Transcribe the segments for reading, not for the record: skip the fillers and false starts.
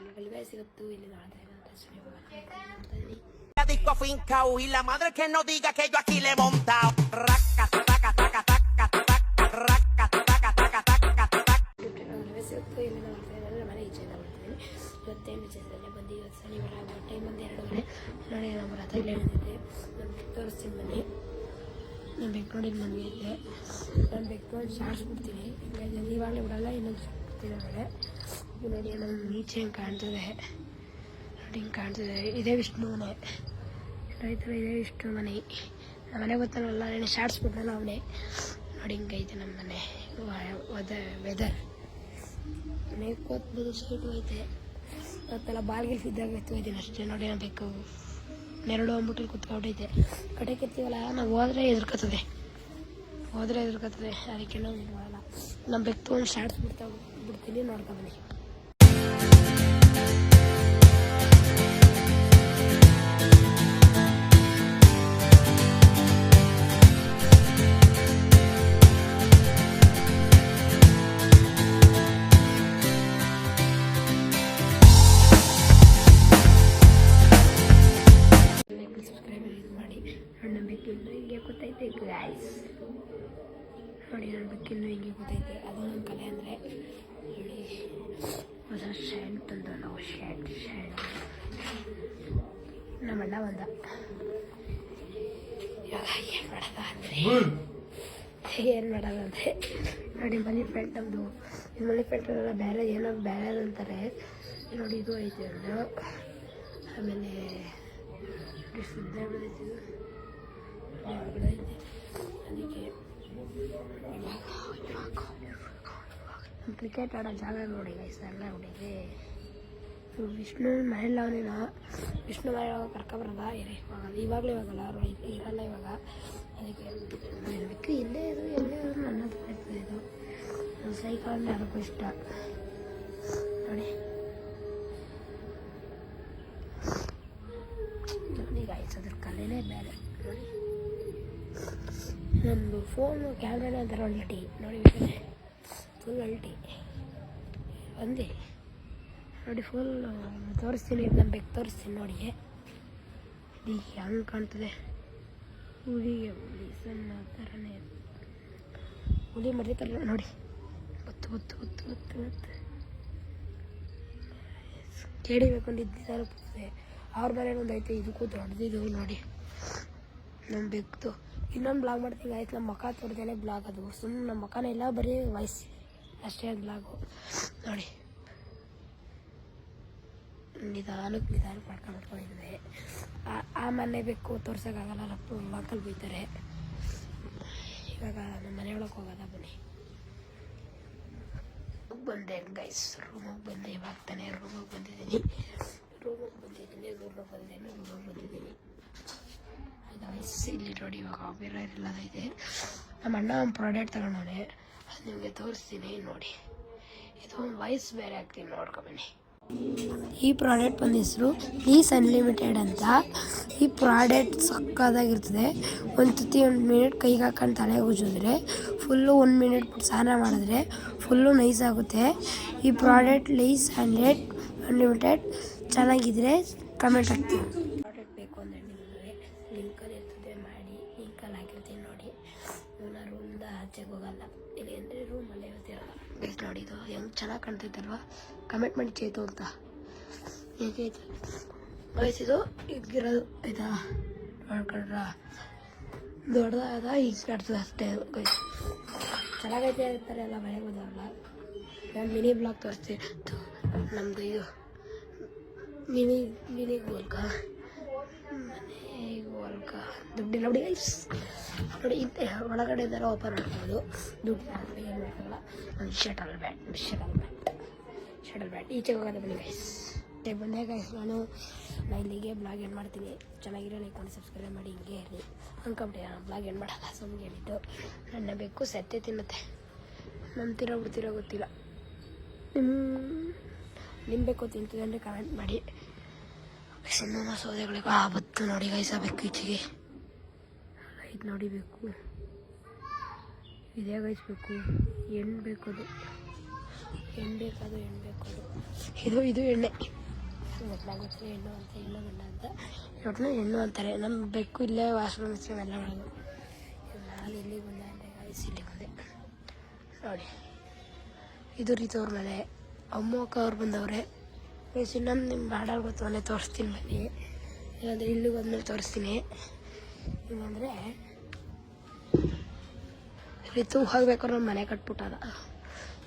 Galileo ಸಿಗುತ್ತು ಇಲ್ಲಿ ನಾಳೆ Disco fincao y la madre que no diga que yo aquí le he montado. Raca, taca, taca, taca, taca, raca, taca, taca, taca, taca. ಸಿಗುತ್ತು ಇಲ್ಲಿ ನಾಳೆ ಮನೆ ಈಚೆ ಮಾಡ್ತೀನಿ. ಇವತ್ತೇನು ವಿಚಾರದಲ್ಲಿ ಬಂದು ಇವತ್ತು ಶನಿವಾರ ಟೈಮ್ ಒಂದು 2 ಗಂಟೆ ನೋಡಿ ನಮ್ಮ ರಥ ಇಲ್ಲ ಹೇಳಿದ್ದೆ ನಮ್ಗೆ ತೋರಿಸ್ತೀನಿ ಬನ್ನಿ. ನಾನು ಬೆಕ್ನೋಡಿನ ಮನೆಗೆ ಇದ್ದೆ. ನಾನು ಬೆಕ್ನೋಡಿ ಶಾರ್ಟ್ಸ್ ಬಿಡ್ತೀನಿ ಹಿಂಗಾಗಿ ಇವಾಗಲೇ ಬಿಡಲ್ಲ ಇನ್ನೊಂದು ಬಿಡ್ತೀನಿ ಆಮೇಲೆ ನೋಡಿ ನಮ್ಮ ಈಚೆ ಹಿಂಗೆ ಕಾಣ್ತದೆ ನೋಡಿ ಹಿಂಗೆ ಕಾಣ್ತದೆ ಇದೇ ವಿಷ್ಣು ಮನೆ ರೈತರು ಇದೇ ವಿಷ್ಣು ಮನೆ ನಮ್ಮ ಮನೆ ಗೊತ್ತಲ್ಲ ನಾನು ಶಾರ್ಟ್ಸ್ ಬಿಟ್ಟಲ್ಲ ಅವನೇ ನೋಡಿ ಹಿಂಗೈತೆ ನಮ್ಮ ಮನೆ ವೆದರ್ ಮನೆ ಕೂತ್ಬೋದು ಸೈಟು ಐತೆ ಇವತ್ತೆಲ್ಲ ಬಾಲ್ಗಿಲ್ ಇದ್ದಾಗ ಎತ್ತೋಯ್ತೀನಿ ಅಷ್ಟೇ ನೋಡಿ ನಾನು ಬೇಕು 2 ಅಂದ್ಬಿಟ್ಟು ಕುತ್ಕೊಂಡೈತೆ ಕಡೆ ಕೆತ್ತೀವಲ್ಲ ನಾವು ಹೋದ್ರೆ ಎದುರ್ಕೋತದೆ ಅದಕ್ಕೆ ನಾವು ಇದು ಮಾಡಲ್ಲ ನಮ್ಮ ಬೆಕ್ಕು ಒಂದು ಶಾರ್ಟ್ಸ್ ಬಿಡ್ತೀನಿ ನೋಡ್ಕೊಂಬನ್ನಿ. ಹಿಂಗೆ ಗೊತ್ತೈತೆ ಗೈಸ್ ನೋಡಿ ನನ್ನ ಬೆಕ್ಕಿನ್ನು ಹಿಂಗೆ ಗೊತ್ತೈತೆ ಅದು ನನ್ನ ಕಲೆ ಅಂದರೆ ನೋಡಿ ಹೊಸ ಶರ್ಟ್ ತಂದು ನಾವು ಶರ್ಟ್ ನಮ್ಮ ಅಣ್ಣ ಬಂದ ಇವಾಗ ಏನು ಮಾಡೋದಂದರೆ ನೋಡಿ ಮನಿ ಪ್ಯಾಂಟ್ ನಮ್ಮದು ಇದು ಮನಿ ಪ್ಯಾಂಟೆಲ್ಲ ಬೇರೆ ಏನೋ ಬೇರೆ ಅಂತಾರೆ ನೋಡಿ ಇದು ಐತೆ ಒಂದು ಆಮೇಲೆ ಸುದ್ದಿ ಬೆಳೀತಿದ್ದು ಅದಕ್ಕೆ ಕ್ರಿಕೆಟ್ ಆಡೋ ಜಾಗ ನೋಡಿ ಗೈಸ್ ಎಲ್ಲ ಹುಡುಗಿ ವಿಷ್ಣು ಮನೆಯಲ್ಲ ಅವನೇನೋ ವಿಷ್ಣು ಮನೆ ಕರ್ಕೊಬರೋದ ಇವಾಗಲೇ ಇವಾಗಲ್ಲ ಇರಲ್ಲ ಇವಾಗ ಅದಕ್ಕೆ ಬಿಟ್ಟು ಎಲ್ಲೇ ಇದು ನನ್ನ ಹತ್ರ ಇರ್ತದೆ ಇದು ಸೈಕಲ್ ಅಂದರೆ ಅದಕ್ಕೂ ಇಷ್ಟ ನೋಡಿ ಗೈಸ್ ಅದ್ರ ಕಲೆನೇ ಬೇರೆ ನೋಡಿ ನಮ್ಮದು ಫೋನು ಕ್ಯಾಮ್ರಾನೇ ಒಂಥರ ಅಲ್ಟಿ ನೋಡಿ ಫುಲ್ ಅಲ್ಟಿ ಬಂದು ನೋಡಿ ಫುಲ್ ತೋರಿಸ್ತೀನಿ ನಮ್ಮ ಬೆಕ್ಕು ತೋರಿಸ್ತೀನಿ ನೋಡಿ ಇದು ಹೆಂಗೆ ಕಾಣ್ತದೆ ಹುಲಿ ಸಣ್ಣ ಥರನೇ ಹುಲಿ ಮರಿತಾರಲ್ಲ ನೋಡಿ ಗೊತ್ತು ಕೇಳಿಬೇಕು ಅಂತ ಇದ್ದಿದ್ದಾರೆ ಪುಸ್ತಕ ಅವ್ರ ಮನೇಲಿ ಒಂದು ಐತೆ ಇದಕ್ಕೂ ದೊಡ್ಡದಿದು ನೋಡಿ ನಮ್ಮ ಬೆಕ್ದು ಇನ್ನೊಂದು ಬ್ಲಾಗ್ ಮಾಡ್ತೀವಿ ಆಯ್ತು ನಮ್ಮ ಮಕ್ಕ ತೋರಿದೇನೆ ಬ್ಲಾಗ್ ಅದು ಸುಮ್ಮನೆ ನಮ್ಮ ಮಕ್ಕನೇ ಇಲ್ಲ ಬರೀ ವಾಯ್ಸ್ ಅಷ್ಟೇ ಅದು ಬ್ಲಾಗು ನೋಡಿ ನಿಧಾನಕ್ಕೆ ಮಾಡ್ಕೊಂಡಿದ್ದೆ ಆ ಮನೆ ಬೇಕು ತೋರ್ಸೋಕ್ಕಾಗಲ್ಲ ಮಕ್ಕಳು ಬೈತಾರೆ ಇವಾಗ ನಮ್ಮ ಮನೆಯೊಳಗೆ ಹೋಗೋದ ಬನ್ನಿ ಬಂದೆ ಗೈಸ್ ರೂಮಿಗೆ ಬಂದೆ ಇವಾಗ ತಾನೇ ರೂಮಿಗೆ ಬಂದಿದ್ದೀನಿ ಇಲ್ಲಿ ನೋಡಿ ಇವಾಗ ಕಾಪಿರೈಟ್ ಎಲ್ಲ ಇದೆ ನಮ್ಮ ಅಣ್ಣ ಒಂದು ಪ್ರಾಡಕ್ಟ್ ತಗೊಂಡವನೆ ಅದು ನಿಮಗೆ ತೋರಿಸ್ತೀನಿ ನೋಡಿ ಇದು ಒಂದು ವಾಯ್ಸ್ ಬೇರೆ ಆಗ್ತೀನಿ ನೋಡ್ಕೊಬನ್ನಿ. ಈ ಪ್ರಾಡಕ್ಟ್ ಬಂದ ಹೆಸರು ಲೀಸ್ ಅನ್ಲಿಮಿಟೆಡ್ ಅಂತ. ಈ ಪ್ರಾಡಕ್ಟ್ ಸಕ್ಕದಾಗಿರ್ತದೆ. ಒಂದು ತುತ್ತಿ 1 ಮಿನಿಟ್ ಕೈಗೆ ಹಾಕೊಂಡು ತಲೆ ಉಜ್ಜಿದ್ರೆ ಫುಲ್ಲು 1 ಮಿನಿಟ್ ಬಿಟ್ಟು ಸ್ನಾನ ಮಾಡಿದ್ರೆ ಫುಲ್ಲು ನೈಸ್ ಆಗುತ್ತೆ. ಈ ಪ್ರಾಡಕ್ಟ್ ಲೀಸ್ ಅನ್ಲಿಮಿಟೆಡ್ ಚೆನ್ನಾಗಿದ್ರೆ ಕಮೆಂಟ್ ಹಾಕ್ತೀನಿ. ಪ್ರಾಡಕ್ಟ್ ಬೇಕು ಅಂದರೆ ನಿಮಗೆ ಲಿಂಕಲ್ಲಿ ಇರ್ತದೆ ಮಾಡಿ ಲಿಂಕಲ್ಲಿ ಹಾಕಿರ್ತೀನಿ ನೋಡಿ. ನಾನು ರೂಮಿಂದ ಆಚೆಗೆ ಹೋಗಲ್ಲ ಇಲ್ಲಿ ಅಂದರೆ ರೂಮಲ್ಲೇ ಇರ್ತಿರಲ್ಲ ನೋಡಿ. ಇದು ಹೆಂಗೆ ಚೆನ್ನಾಗಿ ಕಾಣ್ತೈತಲ್ವ ಕಮೆಂಟ್ ಮಾಡಿ ಚೇತು ಅಂತ ಹೇಗೈತೆ ವಯಸ್ಸಿದು ಇದ್ಗಿರೋದು ಆಯ್ತಾ ನೋಡ್ಕೊಂಡ್ರ ದೊಡ್ಡದಾದ ಈಗ ಕಾಡ್ತದೆ ಅಷ್ಟೇ ಚೆನ್ನಾಗೈತೆ ಇರ್ತಾರೆ ಎಲ್ಲ ಮನೆಗೆ ಹೋದವಲ್ಲ. ನಾನು ಮಿನಿ ಬ್ಲಾಗ್ ತೋರಿಸ್ತೀನಿ ನಮ್ಮದು ಇದು ಮಿನಿ ಗೋಲ್ಕ ದುಡ್ಡಿಲ್ಲ ನೋಡಿ ಗೈಸ್ ನೋಡಿ ಇದ್ದೆ ಒಳಗಡೆ ಇದ್ದಾರೆ ಓಪನ್ ಮಾಡ್ಬೋದು ದುಡ್ಡು ಏನು ಬೇಕಲ್ಲ ಒಂದು ಶಟಲ್ ಬ್ಯಾಟ್ ಈಚೆಗೆ ಹೋಗೋದು ಬನ್ನಿ ಗೈಸ್ ಬಂದೆ ಗೈಸ್. ನಾನು ಇಲ್ಲಿಗೆ ಬ್ಲಾಗ್ ಏನು ಮಾಡ್ತೀನಿ ಚೆನ್ನಾಗಿರೋ ಲೈಕ್ ಮಾಡಿ ಸಬ್ಸ್ಕ್ರೈಬ್ ಮಾಡಿ ಹಿಂಗೆ ಇರಲಿ ಅನ್ಕೊಂಬಿಟ್ಟೆ ನಾನು ಬ್ಲಾಗ್ ಏನು ಮಾಡಲ್ಲ ಸುಮ್ಮನೆ ಹೇಳಿದ್ದು. ನನ್ನ ಬೇಕು ಸತ್ತೆ ತಿನ್ನುತ್ತೆ ನಂಬ್ತಿರೋ ಬಿಡ್ತಿರೋ ಗೊತ್ತಿಲ್ಲ. ನಿಮ್ಮ ಬೇಕು ತಿಂತಿದೆ ಅಂದರೆ ಕಮೆಂಟ್ ಮಾಡಿ. ಸಿನಿಮಾ ಸೌದೆಗಳಿಗೆ ಬತ್ತು ನೋಡಿ ಗೈಸ್ ಬೇಕು ಈಚೆಗೆ ಇದು ನೋಡಿ ಬೇಕು ಇದೇ ಗೈಸ್ಬೇಕು ಏನು ಬೇಕದು ಹೆಣ್ಣು ಬೇಕಾದು ಹೆಣ್ಣು ಬೇಕು ಇದು ಎಣ್ಣೆ ಗೊತ್ತಿಲ್ಲ ಹೆಣ್ಣು ಅಂತ ಹೆಣ್ಣು ಗಂಡ ಅಂತ ಒಟ್ಟಿನ ಹೆಣ್ಣು ಅಂತಾರೆ. ನಮ್ಮ ಬೆಕ್ಕು ಇಲ್ಲೇ ವಾಶ್ರೂಮ್ ಎಲ್ಲ ಮಾಡೋದು. ನಾನು ಇಲ್ಲಿಗೆ ಬಂದೆ ಅಂದರೆ ಇಲ್ಲಿಗೆ ಬಂದೆ ನೋಡಿ. ಇದು ರೀತಿ ಅವ್ರ ಮನೆ. ಅಕ್ಕ ಅವ್ರು ಬಂದವ್ರೆ. ಇನ್ನೊಂದು ನಿಮ್ಮ ಬಾಡಲ್ಲಿ ಗೊತ್ತು ಮನೆ ತೋರಿಸ್ತೀನಿ ಬನ್ನಿ. ಇಲ್ಲಾಂದರೆ ಇಲ್ಲಿಗೆ ಬಂದ್ಮೇಲೆ ತೋರಿಸ್ತೀನಿ. ಇಲ್ಲಾಂದರೆ ರಿತು ಹೋಗ್ಬೇಕಾದ್ರೆ ನಮ್ಮ ಮನೆ ಕಟ್ಬಿಟ್ಟಾರ.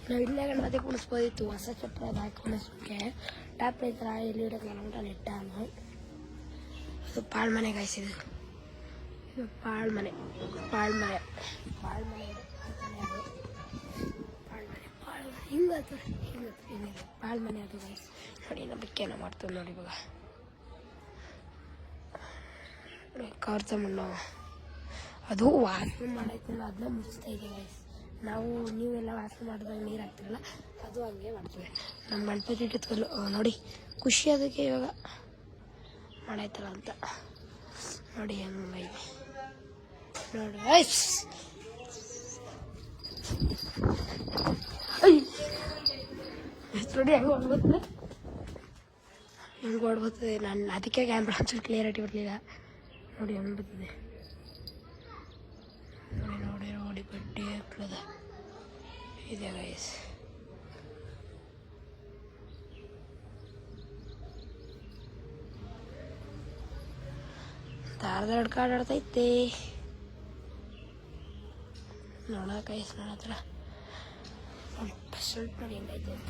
ನಾವು ಇಲ್ಲೇ ಗಣಪತಿ ಕುಣಿಸ್ಬೋದಿತ್ತು. ಹೊಸ ಚಟ್ರ ಅದು ಹಾಕಿ ಕುಣಿಸ್ಬಿಟ್ಟೆ ಟಾಪ್ ಈ ಥರ ಎಲ್ಲಿ ಇಡೋಕ್ಕೆ ನನ್ನ ನೆಟ್ಟ ನಾನು. ಇದು ಪಾಳು ಮನೆ ಗಾಯಿಸಿದ್ದು. ಇದು ಪಾಳು ಮನೆ ಹಿಂಗೆ ಪಾಳು ಮನೆ ಅದು ಗಾಯಿಸಿ ನೋಡಿ. ನಮ್ಮ ಬೆಕ್ಕೇನೋ ಮಾಡ್ತದೆ ನೋಡಿ. ಇವಾಗ ಕಾರ್ತ ಮಣ್ಣು ಅದು ವಾಸನೆ ಮಾಡೈತಲ್ಲ, ಅದನ್ನ ಮುಚ್ತಾ ಇದೆ ಗಾಯ್ಸ್. ನಾವು ನೀವೆಲ್ಲ ವಾಸನೆ ಮಾಡಿದಾಗ ನೀರು ಹಾಕ್ತಿರಲ್ಲ, ಅದು ಹಂಗೆ ಮಾಡ್ತೀವಿ. ನಮ್ಮ ಗಣಪತಿ ಇಟ್ಟಿದ್ಕಲ್ಲು ನೋಡಿ ಖುಷಿ ಅದಕ್ಕೆ ಇವಾಗ ಮಾಡಾಯ್ತಲ್ಲ ಅಂತ ನೋಡಿ ಹೆಂಗೈತೆ ನೋಡಿ. ನೋಡಿ ಹೆಂಗೆ ಓಡ್ಬೋತದೆ. ನಾನು ಅದಕ್ಕೆ ಕ್ಯಾಮ್ರಾ ಒಂಚೂರು ಕ್ಲಿಯರಿಟಿ ಬರಲಿಲ್ಲ ನೋಡಿ. ಹೆಂಗೆ ಬರ್ತದೆ ನೋಡಿ ಬಡ್ಡಿ ಹಾಕ್ಲದ ಇದೆ ಗೈಸ್. ದಾರದ ಹಿಡ್ಕ ಆಡಾಡ್ತೈತೆ ನೋಡ ಗೈಸ್. ನನ್ನ ಹತ್ರ ಸ್ವಲ್ಪ ನೋಡಿ ಹೆಂಗೈತೆ ಅಂತ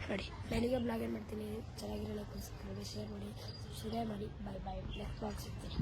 ನೋಡಿ. ನನಗೆ ಬ್ಲಾಗ್ ಏನು ಮಾಡ್ತೀನಿ. ಚೆನ್ನಾಗಿರೋ ಸಬ್ಸ್ಕ್ರೈಬ್ ಶೇರ್ ಮಾಡಿ, ಸಬ್ಸ್ಕ್ರೈಬ್ ಮಾಡಿ. ಬಾಯ್ ನೆಕ್ಸ್ಟ್ ಬ್ಲಾಗ್ ಸಿಗ್ತೀನಿ.